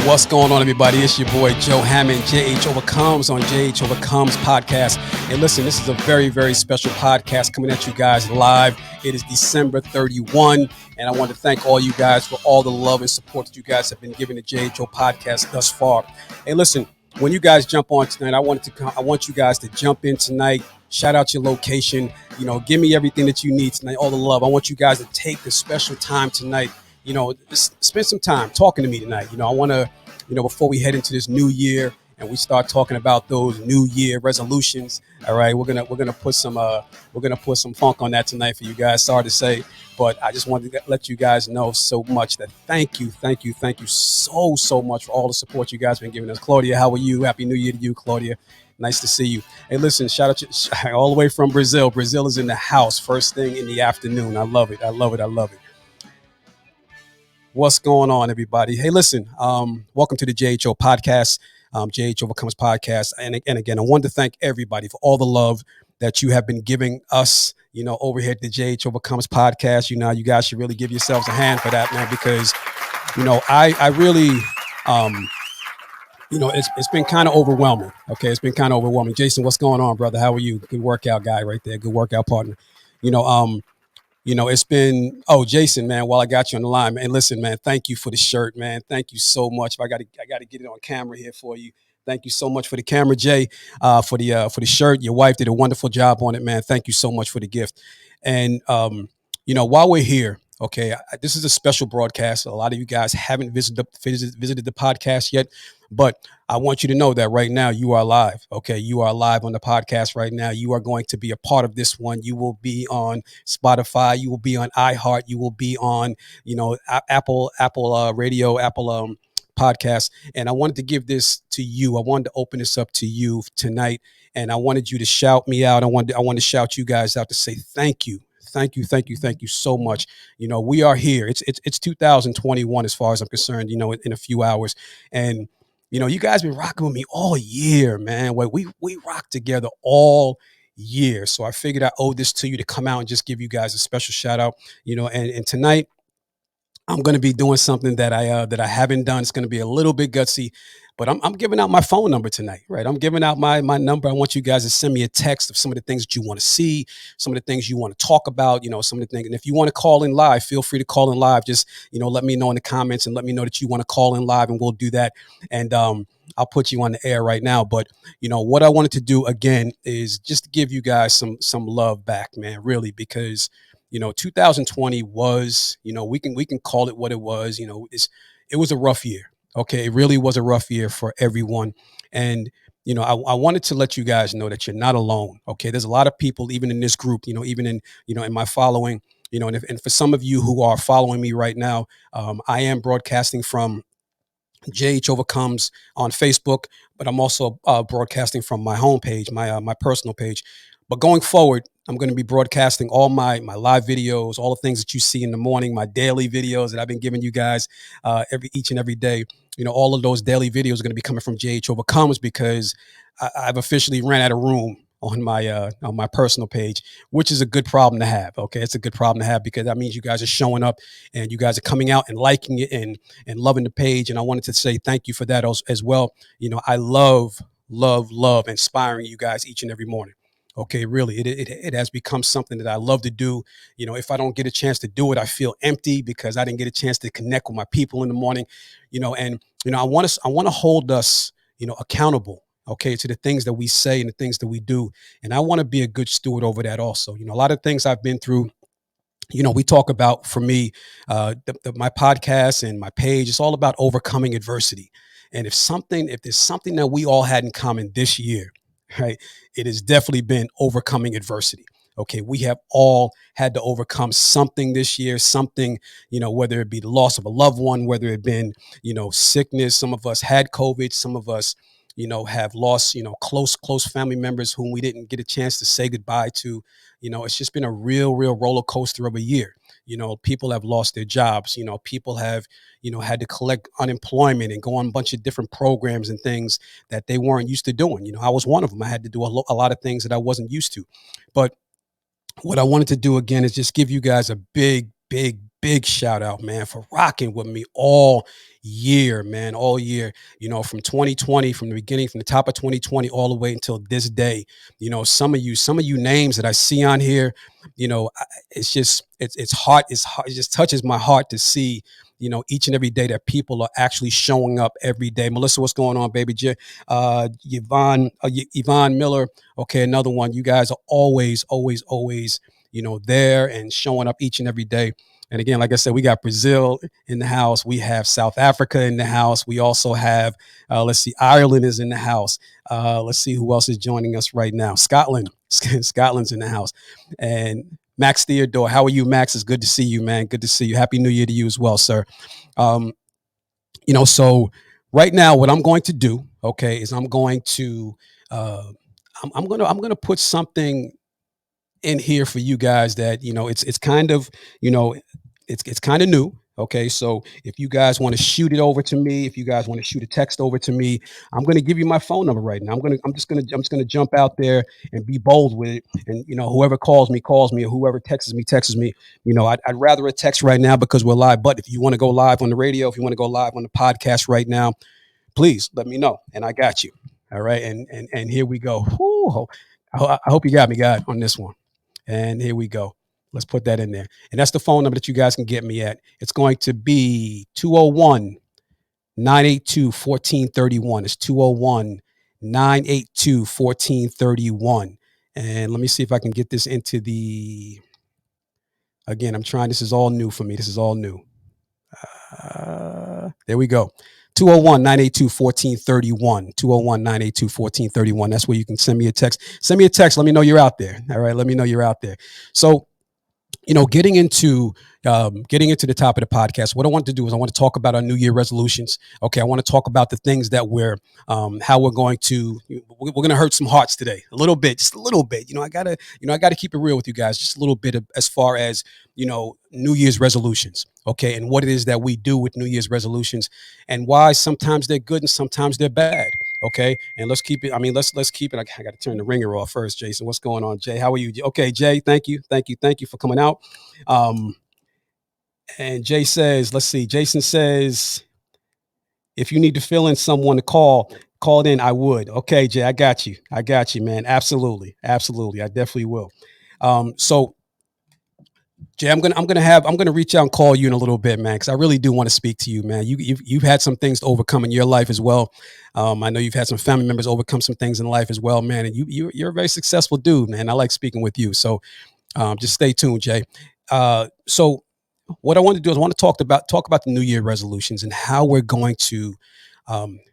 What's going on, everybody? It's your boy, Joe Hammond, JHOvercomes on JHOvercomes podcast. And listen, this is a very, very special podcast coming at you guys live. It is December 31, and I want to thank all you guys for all the love and support that you guys have been giving the JHO podcast thus far. Hey, listen, when you guys jump on tonight, I want you guys to jump in tonight. Shout out your location. Give me everything that you need tonight, all the love. I want you guys to take this special time tonight. Just spend some time talking to me tonight. I want to, before we head into this new year and we start talking about those new year resolutions. All right, we're gonna put some funk on that tonight for you guys. Sorry to say, but I just wanted to let you guys know so much that thank you so much for all the support you guys been giving us. Claudia, how are you? Happy New Year to you, Claudia. Nice to see you. Hey, listen, shout out to all the way from Brazil. Brazil is in the house first thing in the afternoon. I love it. What's going on, everybody? Hey, listen, welcome to the JHO podcast, JHOvercomes podcast. And again, I wanted to thank everybody for all the love that you have been giving us, over here at the JHOvercomes podcast. You guys should really give yourselves a hand for that, man, because, I really, it's been kind of overwhelming. Okay, it's been kind of overwhelming. Jason, what's going on, brother? How are you? Good workout guy right there. Good workout partner. It's been, Jason, man, while I got you on the line, man, listen, man, thank you for the shirt, man. Thank you so much. I got to get it on camera here for you. Thank you so much for the camera, Jay, for the shirt. Your wife did a wonderful job on it, man. Thank you so much for the gift. And, while we're here, okay, this is a special broadcast. A lot of you guys haven't visited the podcast yet, but I want you to know that right now you are live. Okay, you are live on the podcast right now. You are going to be a part of this one. You will be on Spotify. You will be on iHeart. You will be on, Apple Radio, Apple podcast. And I wanted to give this to you. I wanted to open this up to you tonight, and I wanted you to shout me out. I wanted to shout you guys out to say thank you. Thank you so much. We are here. It's 2021 as far as I'm concerned, in a few hours. And, you guys been rocking with me all year, man. We rock together all year. So I figured I owe this to you to come out and just give you guys a special shout out, and tonight I'm going to be doing something that I haven't done. It's going to be a little bit gutsy, but I'm giving out my phone number tonight, right? I'm giving out my number. I want you guys to send me a text of some of the things that you want to see, some of the things you want to talk about, some of the things. And if you want to call in live, feel free to call in live. Just, let me know in the comments and let me know that you want to call in live, and we'll do that. And I'll put you on the air right now. But, what I wanted to do again is just give you guys some love back, man, really, because 2020 was, we can call it what it was. It was a rough year. Okay. It really was a rough year for everyone. And, I wanted to let you guys know that you're not alone. Okay. There's a lot of people, even in this group, even in, in my following, and for some of you who are following me right now, I am broadcasting from JHOvercomes on Facebook, but I'm also broadcasting from my homepage, my personal page. But going forward, I'm going to be broadcasting all my live videos, all the things that you see in the morning, my daily videos that I've been giving you guys each and every day. All of those daily videos are going to be coming from JHOvercomes because I've officially ran out of room on my personal page, which is a good problem to have. Okay, it's a good problem to have because that means you guys are showing up and you guys are coming out and liking it and loving the page. And I wanted to say thank you for that as well. I love inspiring you guys each and every morning. Okay, really, it has become something that I love to do. If I don't get a chance to do it, I feel empty because I didn't get a chance to connect with my people in the morning. And I want to hold us, accountable. Okay, to the things that we say and the things that we do, and I want to be a good steward over that also. A lot of things I've been through. We talk about, for me, my podcast and my page. It's all about overcoming adversity. And if there's something that we all had in common this year, right, it has definitely been overcoming adversity. Okay, we have all had to overcome something this year, something, whether it be the loss of a loved one, whether it been, sickness. Some of us had COVID. Some of us, have lost, close family members whom we didn't get a chance to say goodbye to. It's just been a real roller coaster of a year. People have lost their jobs. People have, had to collect unemployment and go on a bunch of different programs and things that they weren't used to doing. I was one of them. I had to do a lot of things that I wasn't used to. But what I wanted to do again is just give you guys a big big shout out, man, for rocking with me all year, man, all year, from 2020, from the beginning, from the top of 2020 all the way until this day. Some of you names that I see on here, it's just, it's heart, it just touches my heart to see, each and every day that people are actually showing up every day. Melissa, what's going on, baby? Yvonne Miller. Okay, another one. You guys are always, always, always, there and showing up each and every day. And again, like I said, we got Brazil in the house. We have South Africa in the house. We also have, let's see, Ireland is in the house. Let's see who else is joining us right now. Scotland. Scotland's in the house. And Max Theodore, how are you, Max? It's good to see you, man. Good to see you. Happy New Year to you as well, sir. Um, so right now, what I'm going to do, okay, is I'm going to, I'm gonna put something in here for you guys that it's kind of you know it's kind of new. Okay, so if you guys want to shoot it over to me, if you guys want to shoot a text over to me, I'm going to give you my phone number right now. I'm just going to jump out there and be bold with it. And whoever calls me, or whoever texts me. I'd rather a text right now because we're live. But if you want to go live on the radio, if you want to go live on the podcast right now, please let me know, and I got you. All right, and here we go. Whew. I hope you got me, God, on this one. And here we go. Let's put that in there. And that's the phone number that you guys can get me at. It's going to be 201 982 1431. It's 201 982 1431. And let me see if I can get this into the. Again, I'm trying. This is all new for me. This is all new. There we go. 201 982 1431. 201 982 1431. That's where you can send me a text. Send me a text. Let me know you're out there. All right. Let me know you're out there. So, getting into the top of the podcast, what I want to do is I want to talk about our New Year resolutions. Okay, I want to talk about the things that how we're going to hurt some hearts today, a little bit, just a little bit. I gotta keep it real with you guys, just a little bit as far as New Year's resolutions. Okay, and what it is that we do with New Year's resolutions, and why sometimes they're good and sometimes they're bad. Okay, and let's keep it. I mean, let's keep it. I got to turn the ringer off first, Jason. What's going on, Jay? How are you? Okay, Jay. Thank you for coming out. And Jay says, let's see. Jason says, if you need to fill in someone to call it in, I would. Okay, Jay, I got you, man. Absolutely, absolutely. I definitely will. So Jay, I'm gonna reach out and call you in a little bit, man, because I really do want to speak to you, man. You've had some things to overcome in your life as well. I know you've had some family members overcome some things in life as well, man. And you're a very successful dude, man. I like speaking with you. So just stay tuned, Jay. So what I want to do is I want to talk about the New Year resolutions and how we're going to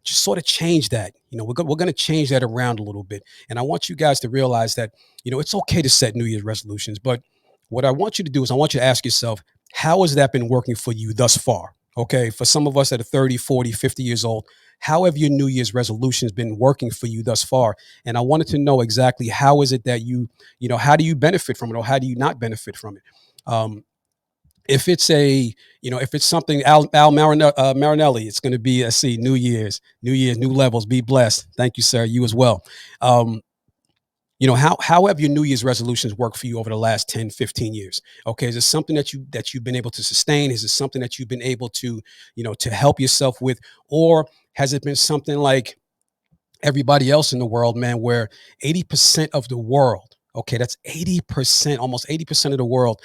just sort of change that. We're going to change that around a little bit. And I want you guys to realize that, it's okay to set New Year's resolutions, but what I want you to do is I want you to ask yourself, how has that been working for you thus far? Okay. For some of us that are 30, 40, 50 years old, how have your New Year's resolutions been working for you thus far? And I wanted to know exactly how is it that how do you benefit from it, or how do you not benefit from it? If it's if it's something Marinelli, it's going to be, let's see, New Year's, new levels, be blessed. Thank you, sir. You as well. How have your New Year's resolutions worked for you over the last 10, 15 years? Okay. Is it something that you've been able to sustain? Is it something that you've been able to, to help yourself with? Or has it been something like everybody else in the world, man, where 80% of the world, okay, that's 80%, almost 80% of the world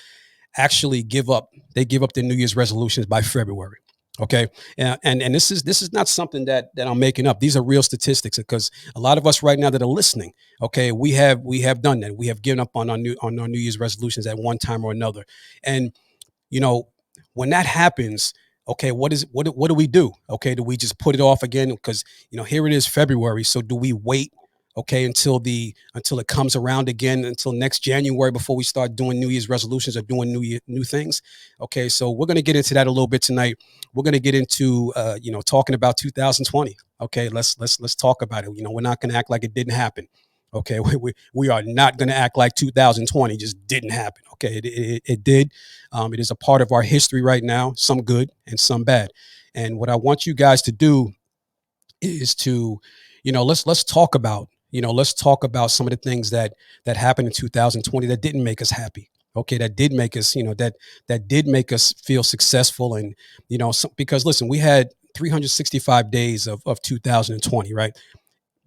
actually give up their New Year's resolutions by February. Okay. And this is not something that I'm making up. These are real statistics, because a lot of us right now that are listening, okay, we have done that. We have given up on our New Year's resolutions at one time or another. And, when that happens, okay, what do we do? Okay. Do we just put it off again? Because, here it is February. So do we wait? Okay, until it comes around again, until next January before we start doing New Year's resolutions or doing new things. Okay, so we're going to get into that a little bit tonight. We're going to get into talking about 2020. Okay, let's talk about it. We're not going to act like it didn't happen. Okay, we are not going to act like 2020 just didn't happen. Okay, it did. It is a part of our history right now, some good and some bad. And what I want you guys to do is to, let's talk about some of the things that happened in 2020 that didn't make us happy. okay, that did make us, that did make us feel successful. And, because listen, we had 365 days of 2020, right?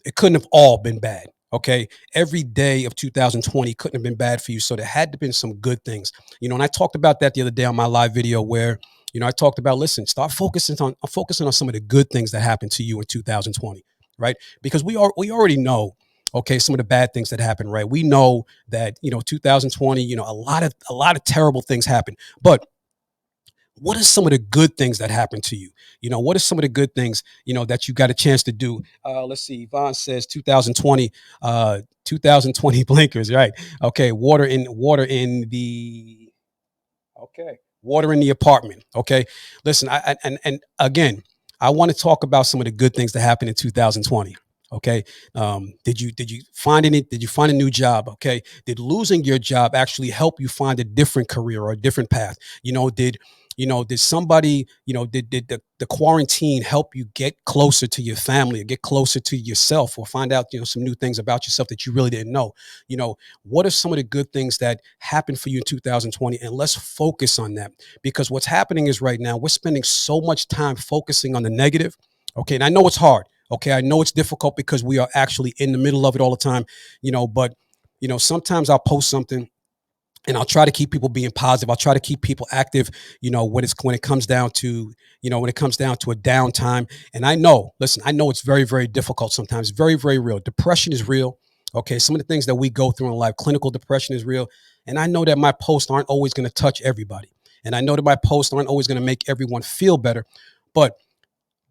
It couldn't have all been bad. Okay. Every day of 2020 couldn't have been bad for you. So there had to been some good things, and I talked about that the other day on my live video where, I talked about, listen, start focusing on some of the good things that happened to you in 2020, right? Because we already know, okay, some of the bad things that happened, right? We know that, 2020, a lot of terrible things happened. But what are some of the good things that happened to you? What are some of the good things, that you got a chance to do? Let's see. Yvonne says 2020 blinkers, right? Okay. Water in the, okay. Water in the apartment. Okay. Listen, and again, I want to talk about some of the good things that happened in 2020. Okay. Did you find any, did you find a new job? Okay. Did losing your job actually help you find a different career or a different path? Did somebody, did the quarantine help you get closer to your family or get closer to yourself or find out, some new things about yourself that you really didn't know? What are some of the good things that happened for you in 2020? And let's focus on that, because what's happening is right now we're spending so much time focusing on the negative. Okay. And I know it's hard. Okay. I know it's difficult because we are actually in the middle of it all the time, but, sometimes I'll post something and I'll try to keep people being positive. I'll try to keep people active, when it comes down to, a downtime. And I know, listen, I know it's very, very difficult sometimes, very, very real. Depression is real. Okay. Some of the things that we go through in life, clinical depression is real. And I know that my posts aren't always going to touch everybody. And I know that my posts aren't always going to make everyone feel better, but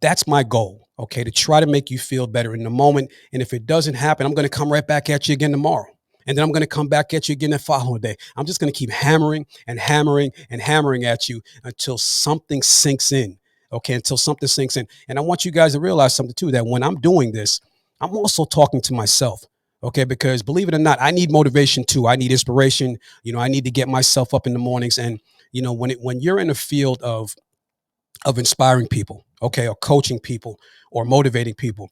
that's my goal. Okay. To try to make you feel better in the moment. And if it doesn't happen, I'm going to come right back at you again tomorrow. And then I'm going to come back at you again the following day. I'm just going to keep hammering and hammering and hammering at you until something sinks in. Okay. Until something sinks in. And I want you guys to realize something too, that when I'm doing this, I'm also talking to myself. Okay. Because believe it or not, I need motivation too. I need inspiration. I need to get myself up in the mornings. And, when you're in a field of inspiring people, okay, or coaching people or motivating people,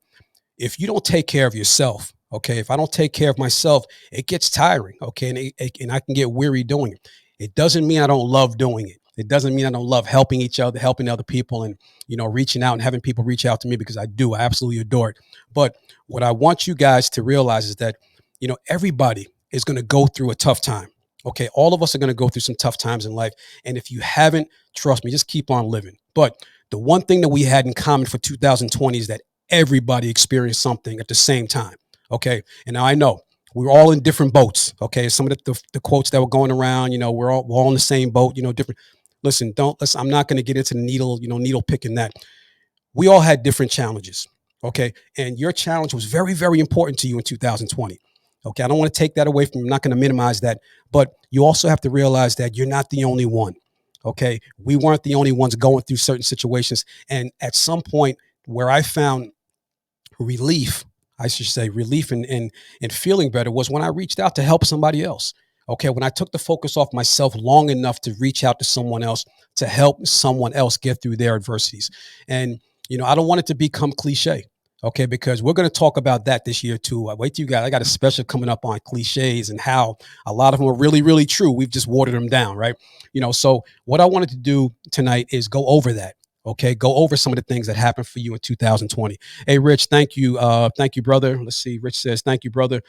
if you don't take care of yourself, okay, if I don't take care of myself, it gets tiring, okay, and I can get weary doing it. It doesn't mean I don't love doing it. It doesn't mean I don't love helping each other, helping other people, and reaching out and having people reach out to me, because I do. I absolutely adore it. But what I want you guys to realize is that everybody is going to go through a tough time. Okay, all of us are going to go through some tough times in life, and if you haven't, trust me, just keep on living. But the one thing that we had in common for 2020 is that everybody experienced something at the same time. Okay. And now I know we're all in different boats. Okay. Some of the quotes that were going around, we're all in the same boat, different. Listen, I'm not going to get into the needle picking that. We all had different challenges. Okay. And your challenge was very, very important to you in 2020. Okay. I don't want to take that away from you. I'm not going to minimize that, but you also have to realize that you're not the only one. Okay. We weren't the only ones going through certain situations. And at some point where I found relief, I should say relief and feeling better, was when I reached out to help somebody else. Okay. When I took the focus off myself long enough to reach out to someone else, to help someone else get through their adversities. And, I don't want it to become cliche. Okay. Because we're going to talk about that this year too. I wait till you guys, I got a special coming up on cliches and how a lot of them are really, really true. We've just watered them down. Right. So what I wanted to do tonight is go over that. Okay, go over some of the things that happened for you in 2020. Hey, Rich, thank you. Thank you, brother. Let's see. Rich says, thank you, brother.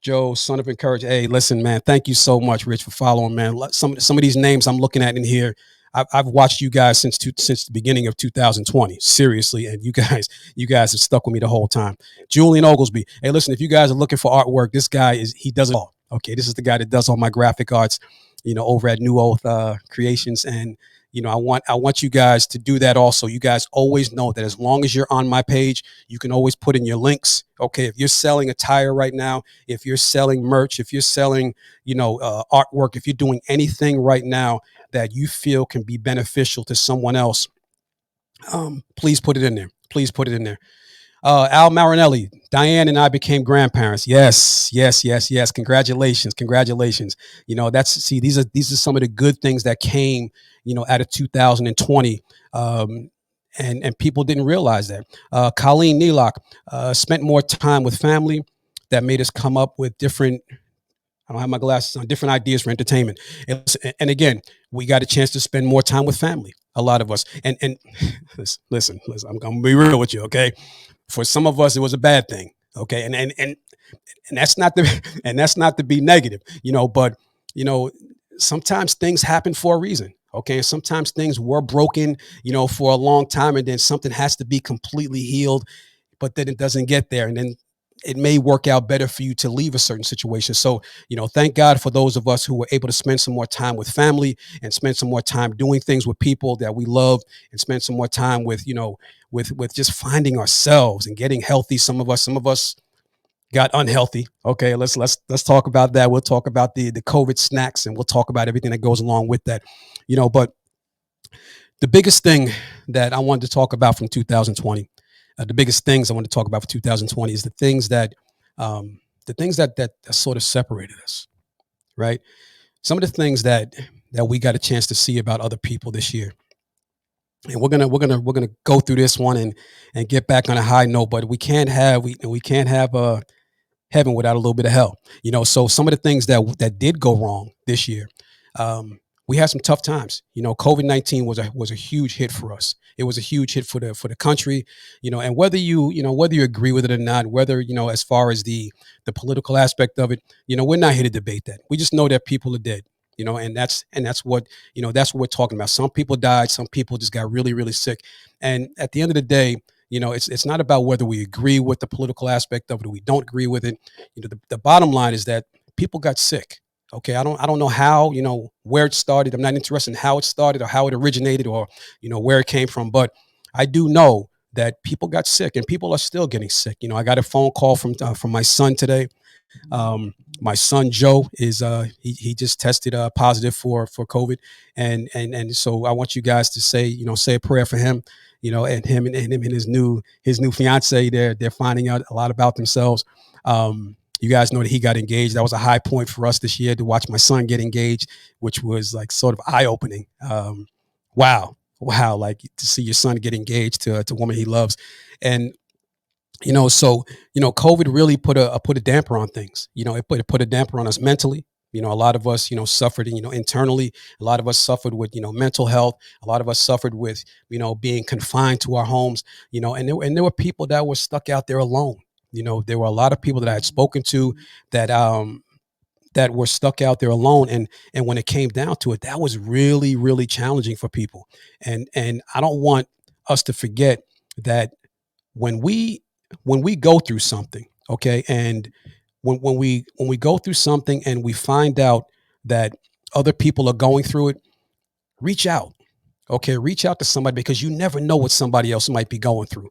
Joe, son of encouragement. Hey, listen, man. Thank you so much, Rich, for following, man. Some of these names I'm looking at in here, I've watched you guys since the beginning of 2020. Seriously, and you guys have stuck with me the whole time. Julian Oglesby. Hey, listen, if you guys are looking for artwork, this guy he does it all. Okay, this is the guy that does all my graphic arts, over at New Oath Creations. And I want you guys to do that also. You guys always know that as long as you're on my page, you can always put in your links. Okay, if you're selling attire right now, if you're selling merch, if you're selling, artwork, if you're doing anything right now that you feel can be beneficial to someone else, please put it in there. Please put it in there. Al Marinelli, Diane and I became grandparents. Yes, yes, yes, yes. Congratulations, congratulations. These are some of the good things that came, out of 2020. And people didn't realize that. Colleen Neelock spent more time with family. That made us come up with different. I don't have my glasses on. Different ideas for entertainment. And again, we got a chance to spend more time with family. A lot of us. And listen, I'm gonna be real with you, okay? For some of us, it was a bad thing, okay? And that's not the and that's not to be negative, but you know, sometimes things happen for a reason. Okay. And sometimes things were broken, for a long time, and then something has to be completely healed, but then it doesn't get there. And then it may work out better for you to leave a certain situation. So, thank God for those of us who were able to spend some more time with family and spend some more time doing things with people that we love and spend some more time with, with just finding ourselves and getting healthy. Some of us got unhealthy. Okay, let's talk about that. We'll talk about the COVID snacks, and we'll talk about everything that goes along with that. But the biggest thing that I wanted to talk about from 2020, the biggest things I wanted to talk about for 2020 is the things that sort of separated us, right? Some of the things that we got a chance to see about other people this year. And we're gonna go through this one and get back on a high note, but we can't have heaven without a little bit of hell. So some of the things that did go wrong this year, we had some tough times. COVID-19 was a huge hit for us. It was a huge hit for the country. And whether you agree with it or not, whether as far as the political aspect of it, we're not here to debate that. We just know that people are dead. And that's what we're talking about. Some people died. Some people just got really, really sick. And at the end of the day, it's not about whether we agree with the political aspect of it or we don't agree with it. The bottom line is that people got sick. Okay, I don't know how, where it started. I'm not interested in how it started or how it originated or where it came from, but I do know that people got sick and people are still getting sick. I got a phone call from my son today. My son Joe is he just tested positive for COVID, and so I want you guys to say a prayer for him, and him and his new fiance. They're finding out a lot about themselves. You guys know that he got engaged. That was a high point for us this year to watch my son get engaged, which was like sort of eye opening. Wow, like to see your son get engaged to a woman he loves, and so COVID really put a damper on things. It put a damper on us mentally. A lot of us suffered internally. A lot of us suffered with mental health. A lot of us suffered with being confined to our homes. And there were people that were stuck out there alone. There were a lot of people that I had spoken to that were stuck out there alone, and when it came down to it, that was really, really challenging for people. And I don't want us to forget that when we go through something, okay, and when we go through something and we find out that other people are going through it, reach out. Okay, reach out to somebody, because you never know what somebody else might be going through.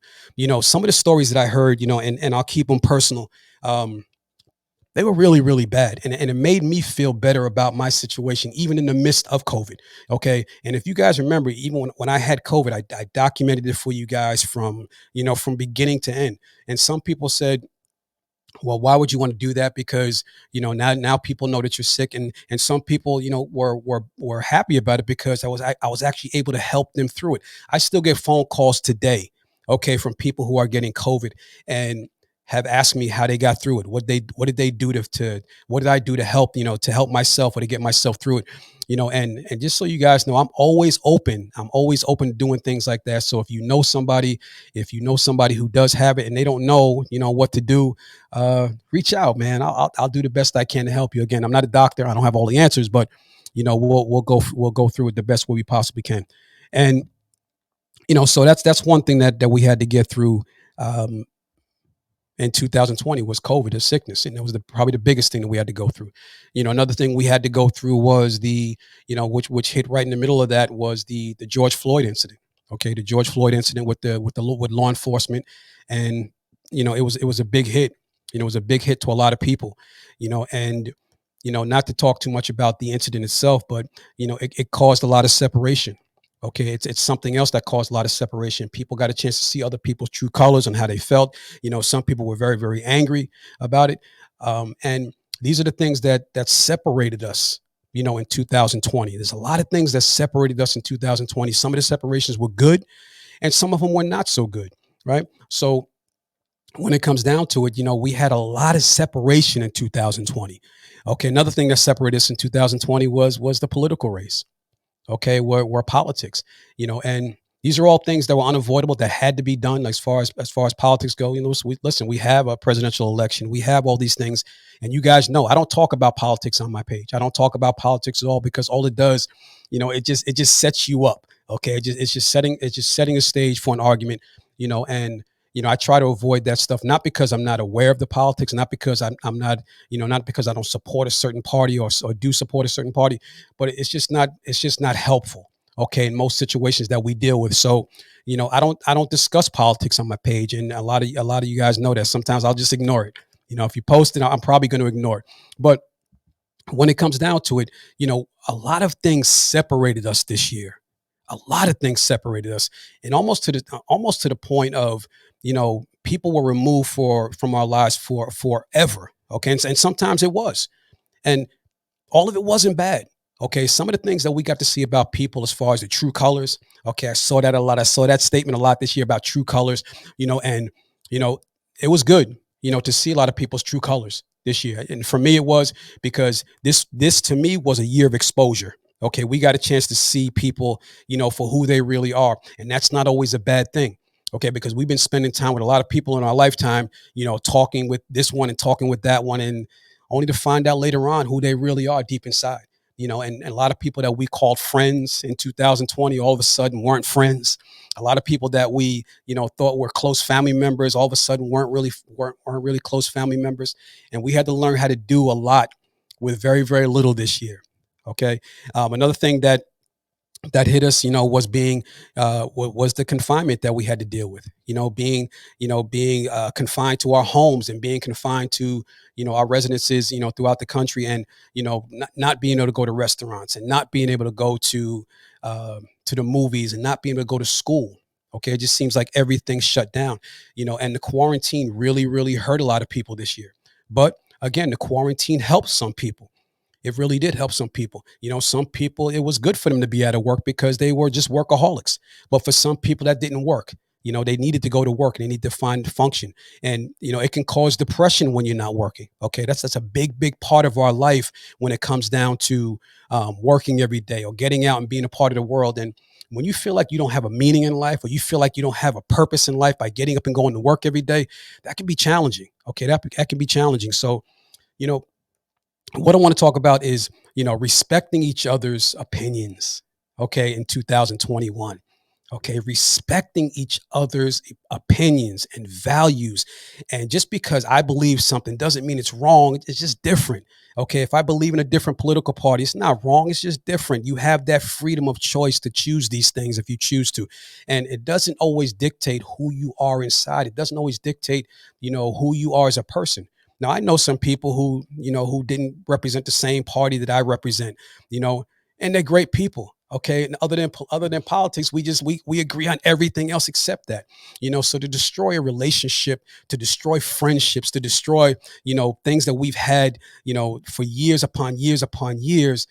Some of the stories that I heard, and I'll keep them personal. They were really, really bad. And it made me feel better about my situation, even in the midst of COVID. Okay. And if you guys remember, even when I had COVID, I documented it for you guys from beginning to end. And some people said, well, why would you want to do that? Because now people know that you're sick, and some people were happy about it because I was actually able to help them through it. I still get phone calls today, okay, from people who are getting COVID and have asked me how they got through it. What did they do to what did I do to help myself or to get myself through it. And just so you guys know, I'm always open. I'm always open to doing things like that. So if you know somebody who does have it and they don't know, what to do, reach out, man. I'll do the best I can to help you. Again, I'm not a doctor. I don't have all the answers, but we'll go through it the best way we possibly can. And so that's one thing that we had to get through in 2020 was COVID, a sickness, and it was probably the biggest thing that we had to go through. Another thing we had to go through was which hit right in the middle of that was the George Floyd incident. Okay, the George Floyd incident with law enforcement, and it was a big hit. It was a big hit to a lot of people. And not to talk too much about the incident itself, but it caused a lot of separation. Okay, it's something else that caused a lot of separation. People got a chance to see other people's true colors and how they felt. Some people were very, very angry about it, and these are the things that separated us. In 2020, there's a lot of things that separated us in 2020. Some of the separations were good, and some of them were not so good. Right. So when it comes down to it, we had a lot of separation in 2020. Okay, another thing that separated us in 2020 was the political race. Okay, were politics, and these are all things that were unavoidable that had to be done as far as politics go. Listen, we have a presidential election, we have all these things, and you guys know I don't talk about politics on my page. I don't talk about politics at all because all it does, it just sets you up. Okay, it's just setting a stage for an argument, and I try to avoid that stuff, not because I'm not aware of the politics, not because I'm not, not because I don't support a certain party or do support a certain party, but it's just not helpful, okay, in most situations that we deal with. So I don't discuss politics on my page, and a lot of you guys know that. Sometimes I'll just ignore it. If you post it, I'm probably going to ignore it. But when it comes down to it, a lot of things separated us this year. A lot of things separated us, and almost to the point of, people were removed from our lives for forever. Okay, and sometimes it was, and all of it wasn't bad. Okay, some of the things that we got to see about people as far as the true colors. Okay, I saw that a lot. I saw that statement a lot this year about true colors. And you know, it was good. To see a lot of people's true colors this year. And for me, it was because this to me was a year of exposure. Okay, we got a chance to see people, for who they really are, and that's not always a bad thing. Okay, because we've been spending time with a lot of people in our lifetime, talking with this one and talking with that one, and only to find out later on who they really are deep inside. And a lot of people that we called friends in 2020 all of a sudden weren't friends. A lot of people that we, thought were close family members all of a sudden weren't really close family members. And we had to learn how to do a lot with very, very little this year. Okay. Another thing that hit us, was the confinement that we had to deal with. Being confined to our homes and being confined to, our residences, throughout the country, and not being able to go to restaurants and not being able to go to the movies and not being able to go to school. Okay, it just seems like everything's shut down. And the quarantine really, really hurt a lot of people this year. But again, the quarantine helped some people. It really did help some people. Some people, it was good for them to be out of work because they were just workaholics. But for some people, that didn't work. They needed to go to work and they need to find function. And, it can cause depression when you're not working. Okay. That's a big, big part of our life when it comes down to working every day or getting out and being a part of the world. And when you feel like you don't have a meaning in life, or you feel like you don't have a purpose in life by getting up and going to work every day, that can be challenging. Okay. That can be challenging. So, you know, what I want to talk about is, respecting each other's opinions. Okay, in 2021. Okay, respecting each other's opinions and values. And just because I believe something doesn't mean it's wrong. It's just different. Okay, if I believe in a different political party, it's not wrong. It's just different. You have that freedom of choice to choose these things if you choose to. And it doesn't always dictate who you are inside. It doesn't always dictate, who you are as a person. Now, I know some people who didn't represent the same party that I represent, you know, and they're great people. Okay. And other than politics, we agree on everything else except that. So to destroy a relationship, to destroy friendships, to destroy, things that we've had, for years upon years upon years,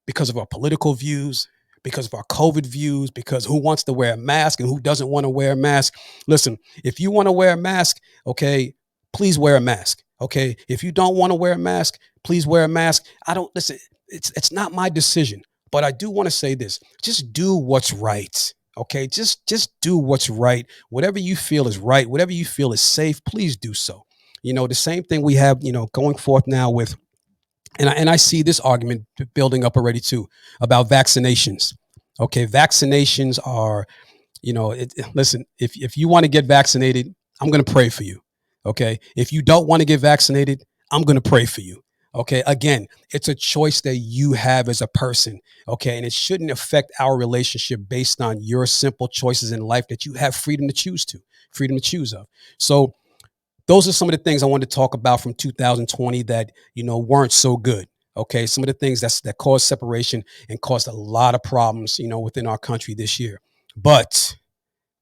because of our political views, because of our COVID views, because who wants to wear a mask and who doesn't want to wear a mask. Listen, if you want to wear a mask, okay, please wear a mask. Okay. If you don't want to wear a mask, please wear a mask. I don't listen. It's not my decision, but I do want to say this. Just do what's right. Okay. Just do what's right. Whatever you feel is right, whatever you feel is safe, please do so. The same thing we have, going forth now with, and I see this argument building up already too about vaccinations. Okay, vaccinations are, listen, if you want to get vaccinated, I'm going to pray for you. Okay, if you don't want to get vaccinated, I'm going to pray for you. Okay, again, it's a choice that you have as a person. Okay, and it shouldn't affect our relationship based on your simple choices in life that you have freedom to choose of. So those are some of the things I wanted to talk about from 2020 that weren't so good. Okay, some of the things that caused separation and caused a lot of problems, within our country this year. But,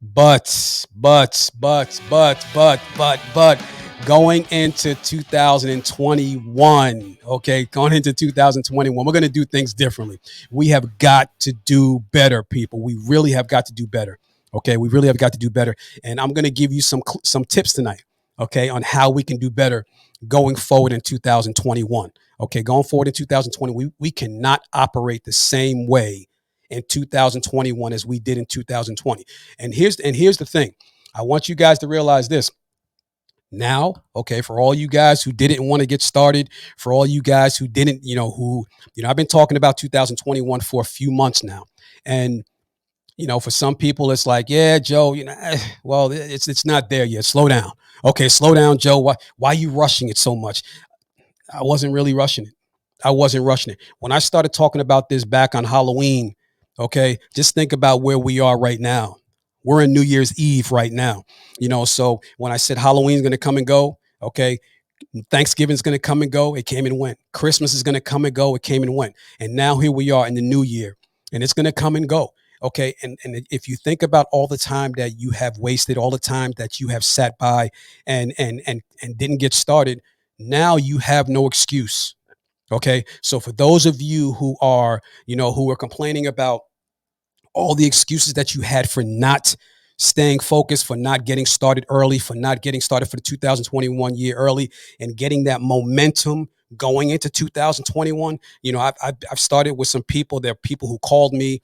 but, going into 2021, okay, going into 2021, we're going to do things differently. We have got to do better, people. We really have got to do better. Okay, we really have got to do better, and I'm going to give you some tips tonight. okay, on how we can do better going forward in 2021. Okay, going forward in 2020, we cannot operate the same way in 2021 as we did in 2020. And here's the thing. I want you guys to realize this. Now, okay, for all you guys who didn't want to get started, for all you guys who didn't, I've been talking about 2021 for a few months now. And for some people, it's like, yeah, Joe, well, it's not there yet. Slow down. Okay, slow down, Joe. Why are you rushing it so much? I wasn't really rushing it. I wasn't rushing it. When I started talking about this back on Halloween, okay, just think about where we are right now. We're in New Year's Eve right now. So when I said Halloween's going to come and go, okay, Thanksgiving's going to come and go. It came and went. Christmas is going to come and go. It came and went. And now here we are in the new year, and it's going to come and go. Okay. And if you think about all the time that you have wasted, all the time that you have sat by and didn't get started, now you have no excuse. Okay. So for those of you who are complaining about all the excuses that you had for not staying focused, for not getting started early, for not getting started for the 2021 year early and getting that momentum going into 2021. I've started with some people. There are people who called me,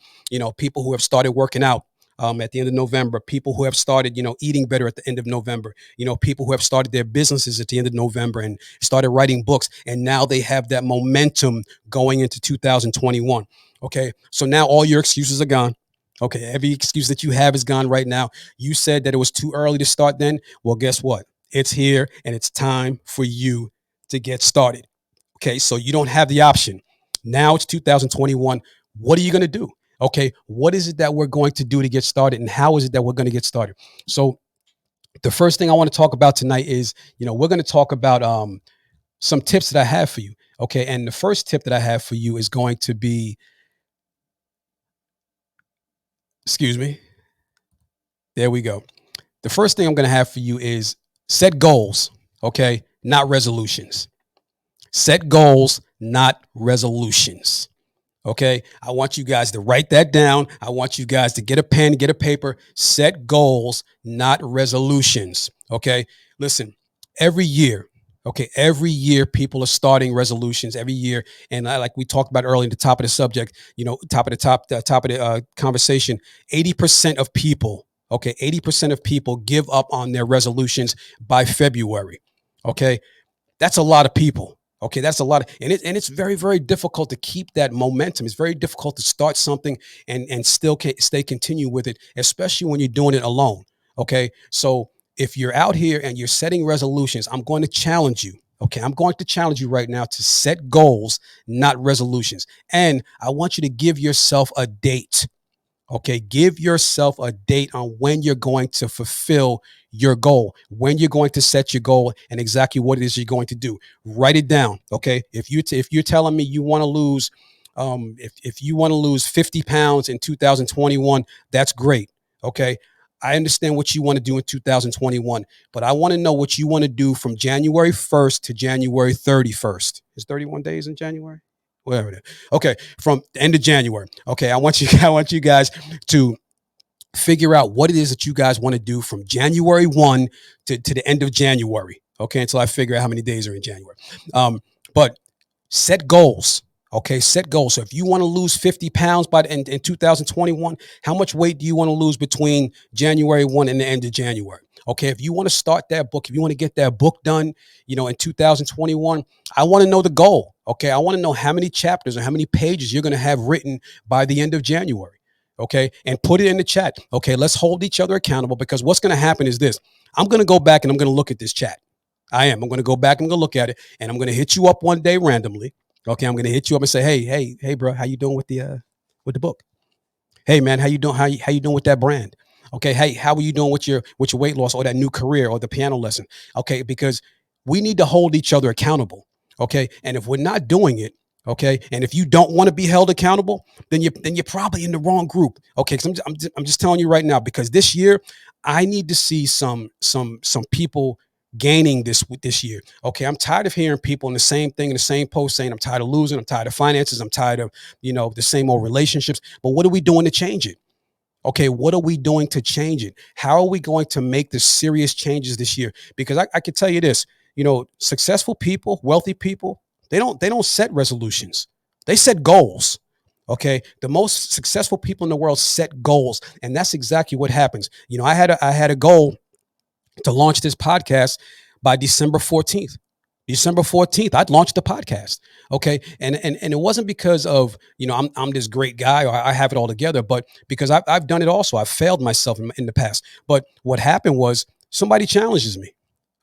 people who have started working out at the end of November, people who have started, eating better at the end of November, people who have started their businesses at the end of November and started writing books. And now they have that momentum going into 2021. Okay. So now all your excuses are gone. Okay. Every excuse that you have is gone right now. You said that it was too early to start then. Well, guess what? It's here and it's time for you to get started. Okay. So you don't have the option. Now it's 2021. What are you going to do? Okay. What is it that we're going to do to get started, and how is it that we're going to get started? So the first thing I want to talk about tonight is, we're going to talk about some tips that I have for you. Okay. And the first tip that I have for you is going to be, excuse me. There we go. The first thing I'm going to have for you is set goals. Okay. Not resolutions. Set goals, not resolutions. Okay. I want you guys to write that down. I want you guys to get a pen, get a paper, set goals, not resolutions. Okay. Listen, every year, every year people are starting resolutions every year. And like we talked about earlier at the top of the subject, top of the conversation, 80% of people, 80% of people give up on their resolutions by February. Okay. That's a lot of people. Okay, that's a lot and it's very, very difficult to keep that momentum. It's very difficult to start something and still continue with it, especially when you're doing it alone. Okay, so if you're out here and you're setting resolutions, I'm going to challenge you. Okay, I'm going to challenge you right now to set goals, not resolutions. And I want you to give yourself a date. Okay, give yourself a date on when you're going to fulfill your goal, when you're going to set your goal, and exactly what it is you're going to do. Write it down. Okay, if you're telling me you want to lose, if you want to lose 50 pounds in 2021, that's great. Okay, I understand what you want to do in 2021, but I want to know what you want to do from January 1st to January 31st. Is 31 days in January? Whatever it is. Okay, from the end of January. Okay, I want you guys to figure out what it is that you guys want to do from January 1 to the end of January. Okay, until I figure out how many days are in January. But set goals. Okay, set goals. So if you want to lose 50 pounds by the end in 2021, how much weight do you want to lose between January 1 and the end of January? Okay, if you want to start that book, if you want to get that book done, in 2021, I want to know the goal. Okay, I want to know how many chapters or how many pages you're going to have written by the end of January. Okay, and put it in the chat. Okay, let's hold each other accountable, because what's going to happen is this. I'm going to go back and I'm going to look at this chat. I'm going to go back and I'm going to look at it, and I'm going to hit you up one day randomly. Okay, I'm going to hit you up and say, hey, bro, how you doing with the book? Hey, man, how you doing? How you doing with that brand? Okay, hey, how are you doing with your weight loss or that new career or the piano lesson? Okay, because we need to hold each other accountable. Okay, and if we're not doing it, okay, and if you don't want to be held accountable, then you're probably in the wrong group. Okay, because I'm just telling you right now, because this year I need to see some people gaining this year. Okay, I'm tired of hearing people in the same thing in the same post saying I'm tired of losing, I'm tired of finances, I'm tired of the same old relationships. But what are we doing to change it? Okay, what are we doing to change it? How are we going to make the serious changes this year? Because I can tell you this, successful people, wealthy people, they don't set resolutions. They set goals. Okay, the most successful people in the world set goals, and that's exactly what happens. I had a goal to launch this podcast by December 14th. December 14th, I'd launched the podcast. Okay. And it wasn't because of, I'm this great guy or I have it all together, but because I've done it also. I've failed myself in the past. But what happened was somebody challenges me.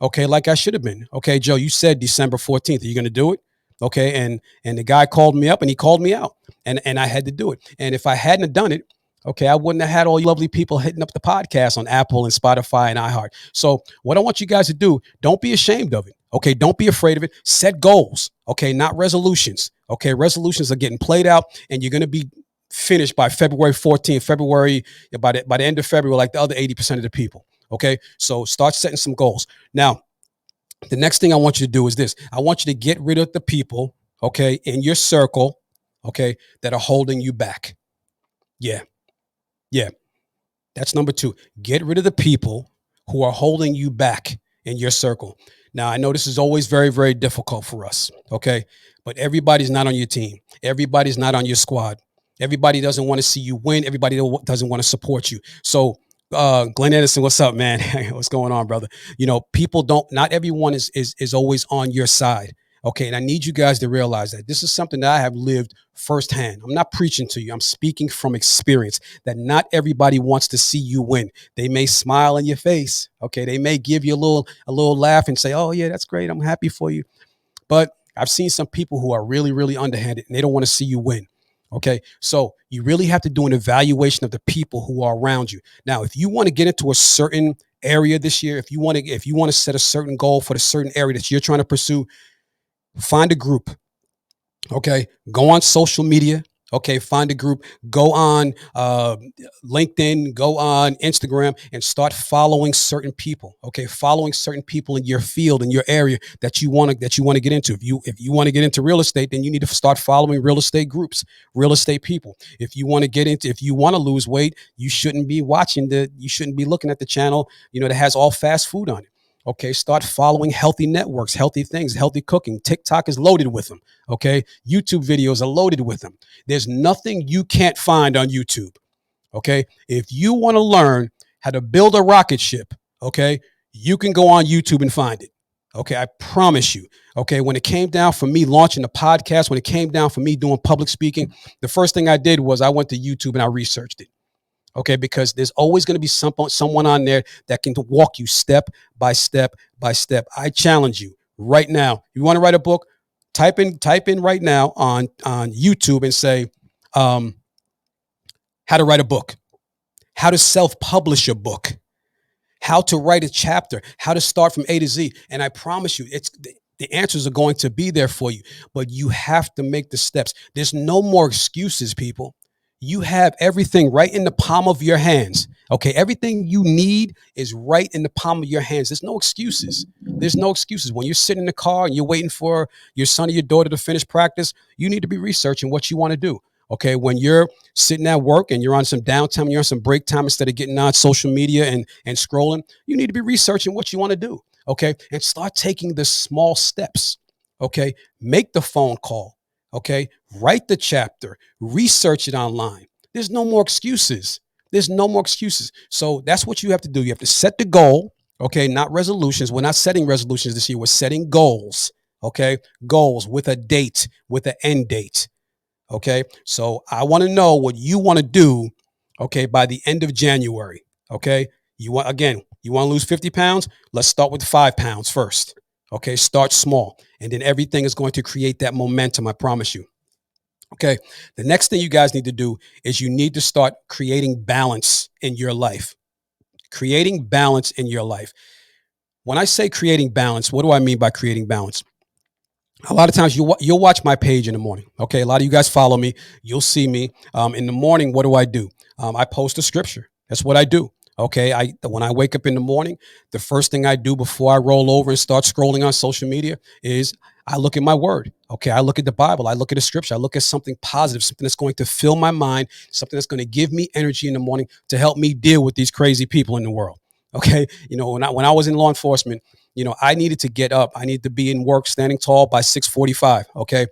Okay, like I should have been. Okay, Joe, you said December 14th. Are you going to do it? Okay, and the guy called me up and he called me out, and I had to do it. And if I hadn't have done it, okay, I wouldn't have had all you lovely people hitting up the podcast on Apple and Spotify and iHeart. So what I want you guys to do, don't be ashamed of it. Okay, don't be afraid of it. Set goals. Okay, not resolutions. Okay, resolutions are getting played out, and you're going to be finished by February 14th. By the end of February, like the other 80% of the people. Okay, so start setting some goals. Now, the next thing I want you to do is this. I want you to get rid of the people, okay, in your circle, okay, that are holding you back. Yeah. Yeah. That's number two. Get rid of the people who are holding you back in your circle. Now, I know this is always very, very difficult for us, okay? But everybody's not on your team. Everybody's not on your squad. Everybody doesn't want to see you win. Everybody doesn't want to support you. So, Glenn Edison, what's up, man? What's going on, brother? People don't. Not everyone is always on your side. Okay, and I need you guys to realize that this is something that I have lived firsthand. I'm not preaching to you. I'm speaking from experience that not everybody wants to see you win. They may smile in your face. Okay, they may give you a little laugh and say, "Oh yeah, that's great. I'm happy for you." But I've seen some people who are really, really underhanded and they don't want to see you win. Okay, so you really have to do an evaluation of the people who are around you. Now, if you want to get into a certain area this year, if you want to set a certain goal for the certain area that you're trying to pursue, find a group. Okay, go on social media. Okay, find a group. Go on LinkedIn. Go on Instagram, and start following certain people. Okay, following certain people in your field, in your area that you want to get into. If you want to get into real estate, then you need to start following real estate groups, real estate people. If you want to lose weight, you shouldn't be looking at the channel that has all fast food on it. Okay, start following healthy networks, healthy things, healthy cooking. TikTok is loaded with them. Okay, YouTube videos are loaded with them. There's nothing you can't find on YouTube. Okay, if you want to learn how to build a rocket ship, okay, you can go on YouTube and find it. Okay, I promise you. Okay, when it came down for me launching the podcast, when it came down for me doing public speaking, the first thing I did was I went to YouTube and I researched it. Okay, because there's always going to be someone on there that can walk you step by step by step. I challenge you right now. You want to write a book? Type in right now on YouTube and say, how to write a book, how to self-publish a book, how to write a chapter, how to start from A to Z. And I promise you, the answers are going to be there for you, but you have to make the steps. There's no more excuses, people. You have everything right in the palm of your hands. Okay, everything you need is right in the palm of your hands. There's no excuses. There's no excuses. When you're sitting in the car and you're waiting for your son or your daughter to finish practice, you need to be researching what you want to do. Okay, when you're sitting at work and you're on some downtime, you're on some break time, instead of getting on social media and scrolling, you need to be researching what you want to do. Okay, and start taking the small steps. Okay, make the phone call. Okay, write the chapter, research it online. There's no more excuses. There's no more excuses. So that's what you have to do. You have to set the goal. Okay, not resolutions. We're not setting resolutions this year. We're setting goals. Okay, goals with a date, with an end date. Okay, so I want to know what you want to do. Okay, by the end of January. Okay, you want to lose 50 pounds? Let's start with 5 pounds first. Okay, start small, and then everything is going to create that momentum. I promise you. Okay, the next thing you guys need to do is you need to start creating balance in your life. Creating balance in your life. When I say creating balance, what do I mean by creating balance? A lot of times you'll watch my page in the morning. Okay, a lot of you guys follow me. You'll see me in the morning. What do? I post a scripture. That's what I do. Okay, when I wake up in the morning, the first thing I do before I roll over and start scrolling on social media is I look at my word. Okay. I look at the Bible. I look at the scripture. I look at something positive, something that's going to fill my mind, something that's going to give me energy in the morning to help me deal with these crazy people in the world. Okay. When I was in law enforcement, I needed to get up. I needed to be in work standing tall by 6:45. Okay.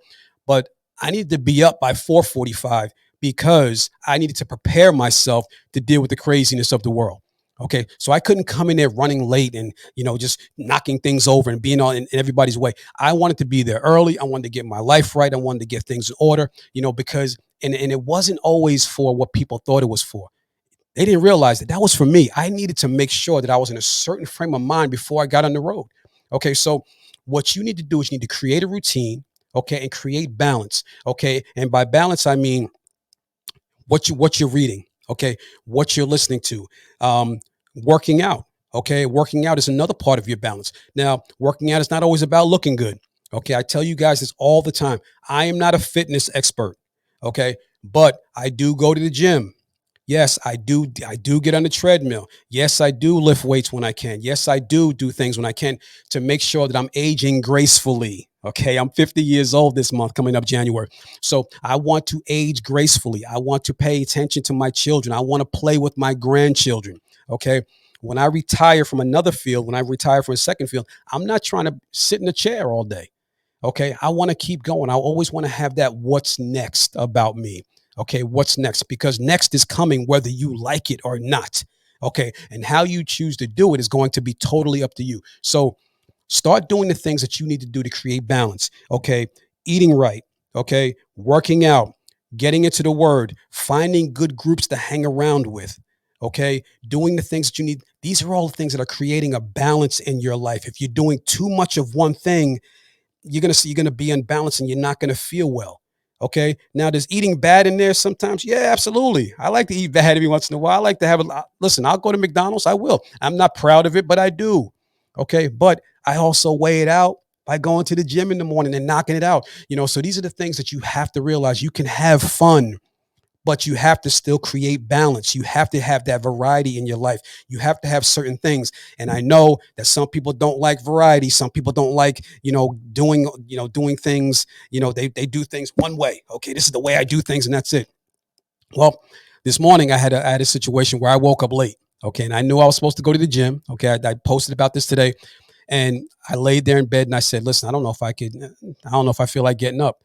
But I needed to be up by 4:45 because I needed to prepare myself to deal with the craziness of the world. Okay. So I couldn't come in there running late and, just knocking things over and being on in everybody's way. I wanted to be there early. I wanted to get my life right. I wanted to get things in order, because, and it wasn't always for what people thought it was for. They didn't realize that was for me. I needed to make sure that I was in a certain frame of mind before I got on the road. Okay. So what you need to do is you need to create a routine. Okay. And create balance. Okay. And by balance, I mean, what you're reading, okay, what you're listening to, working out. Okay, working out is another part of your balance. Now, working out is not always about looking good. Okay, I tell you guys this all the time. I am not a fitness expert. Okay, but I do go to the gym. Yes, I do. I do get on the treadmill. Yes, I do lift weights when I can. Yes, I do things when I can to make sure that I'm aging gracefully. Okay, I'm 50 years old this month, coming up January. So I want to age gracefully. I want to pay attention to my children. I want to play with my grandchildren. Okay. When I retire from another field, when I retire from a second field, I'm not trying to sit in a chair all day. Okay. I want to keep going. I always want to have that what's next about me. Okay. What's next? Because next is coming whether you like it or not. Okay. And how you choose to do it is going to be totally up to you. So start doing the things that you need to do to create balance. Okay. Eating right. Okay. Working out, getting into the word, finding good groups to hang around with. Okay. Doing the things that you need. These are all the things that are creating a balance in your life. If you're doing too much of one thing, you're gonna be unbalanced and you're not gonna feel well. Okay. Now, does eating bad in there sometimes? Yeah, absolutely. I like to eat bad every once in a while. I like to have listen, I'll go to McDonald's. I will. I'm not proud of it, but I do. Okay. But I also weigh it out by going to the gym in the morning and knocking it out. So these are the things that you have to realize. You can have fun, but you have to still create balance. You have to have that variety in your life. You have to have certain things. And I know that some people don't like variety. Some people don't like, doing things, they do things one way. Okay, this is the way I do things and that's it. Well, this morning I had a situation where I woke up late. Okay, and I knew I was supposed to go to the gym. Okay, I posted about this today. And I laid there in bed and I said, listen, I don't know if I feel like getting up.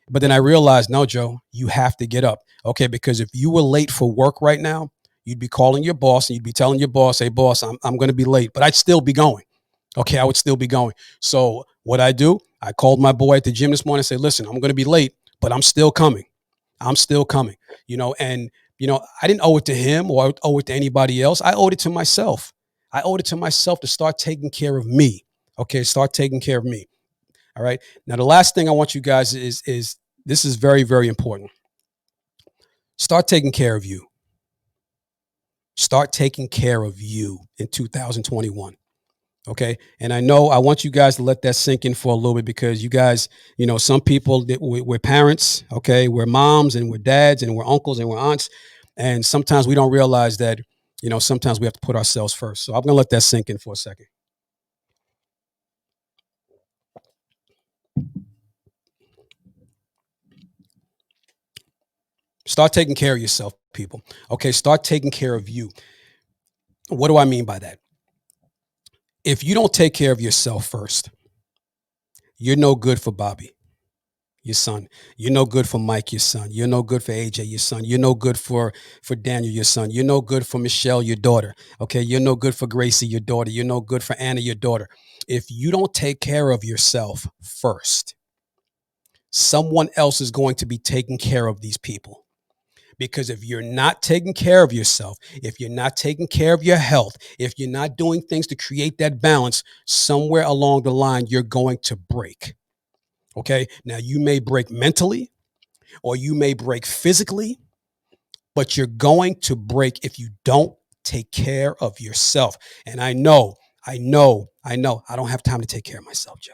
But then I realized, no, Joe, you have to get up. Okay. Because if you were late for work right now, you'd be calling your boss and you'd be telling your boss, hey, boss, I'm going to be late, but I'd still be going. Okay. I would still be going. So what I do, I called my boy at the gym this morning and said, listen, I'm going to be late, but I'm still coming. I'm still coming, and, I didn't owe it to him or owe it to anybody else. I owed it to myself. I owed it to myself to start taking care of me. Okay. Start taking care of me. All right. Now, the last thing I want you guys is this is very, very important. Start taking care of you. Start taking care of you in 2021. Okay. And I know I want you guys to let that sink in for a little bit because you guys, some people that we're parents. Okay. We're moms and we're dads and we're uncles and we're aunts. And sometimes we don't realize that, sometimes we have to put ourselves first. So I'm going to let that sink in for a second. Start taking care of yourself, people. Okay. Start taking care of you. What do I mean by that? If you don't take care of yourself first, you're no good for Bobby, your son. You're no good for Mike, your son. You're no good for AJ, your son. You're no good for Daniel, your son. You're no good for Michelle, your daughter. Okay, you're no good for Gracie, your daughter. You're no good for Anna, your daughter. If you don't take care of yourself first, someone else is going to be taking care of these people. Because if you're not taking care of yourself, if you're not taking care of your health, if you're not doing things to create that balance, somewhere along the line, you're going to break. Okay. Now, you may break mentally or you may break physically, but you're going to break if you don't take care of yourself. And I know, I don't have time to take care of myself, Joe.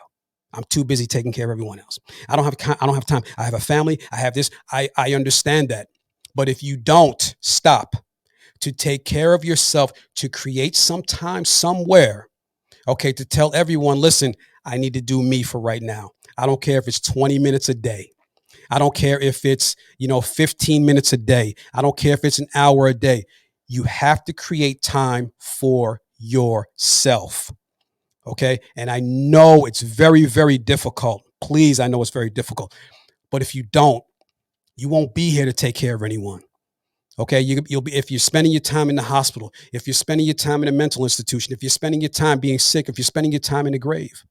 I'm too busy taking care of everyone else. I don't have time. I have a family. I have this. I understand that. But if you don't stop to take care of yourself, to create some time somewhere, okay, to tell everyone, listen, I need to do me for right now. I don't care if it's 20 minutes a day. I don't care if it's, 15 minutes a day. I don't care if it's an hour a day. You have to create time for yourself. Okay. And I know it's very, very difficult. Please, I know it's very difficult. But if you don't, you won't be here to take care of anyone. Okay. You'll be, if you're spending your time in the hospital, if you're spending your time in a mental institution, if you're spending your time being sick, if you're spending your time in the grave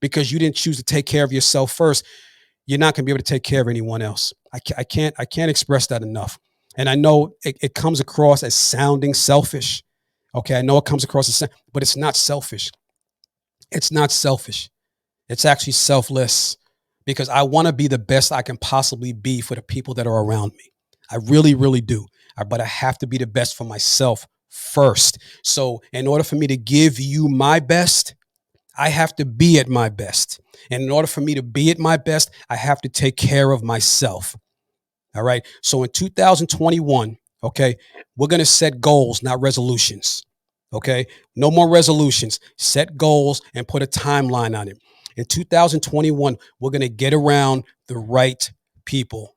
because you didn't choose to take care of yourself first, you're not going to be able to take care of anyone else. I can't express that enough. And I know it comes across as sounding selfish. Okay. I know it comes across as, but it's not selfish. It's not selfish. It's actually selfless because I want to be the best I can possibly be for the people that are around me. I really, really do. But I have to be the best for myself first. So in order for me to give you my best, I have to be at my best. And in order for me to be at my best, I have to take care of myself. All right. So in 2021, okay, we're going to set goals, not resolutions. Okay. No more resolutions. Set goals and put a timeline on it. In 2021, we're going to get around the right people.